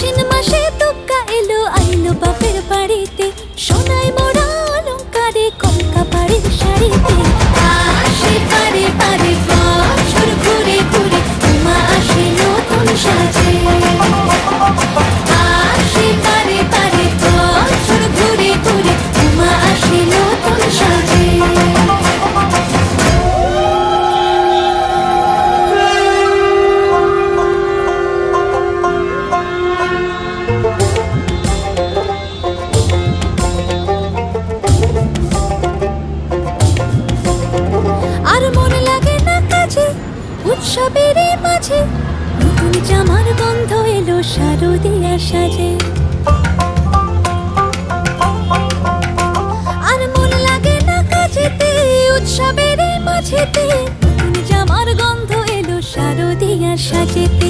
আশ্বিন মাসে তুক্কা এলো আইলো বাপের বাড়িতে, সোনায় মোড়া অলংকারে কলকা পাড়ের শাড়িতে। আসে পারে পারে বছর ঘুরে ঘুরে, উমা আসে নতুন সাজে। আসে পারে পারে বছর ঘুরে ঘুরে, উমা আসে নতুন সাজে। আর মন লাগে না কাজে উৎসবের মাঝে, নতুন জামার গন্ধ এলো শারদিয়া সাজে। আর মন লাগে না কাজেতে উৎসবের মাঝেতে, নতুন জামার গন্ধ এলো শারদিয়া সাজেতে।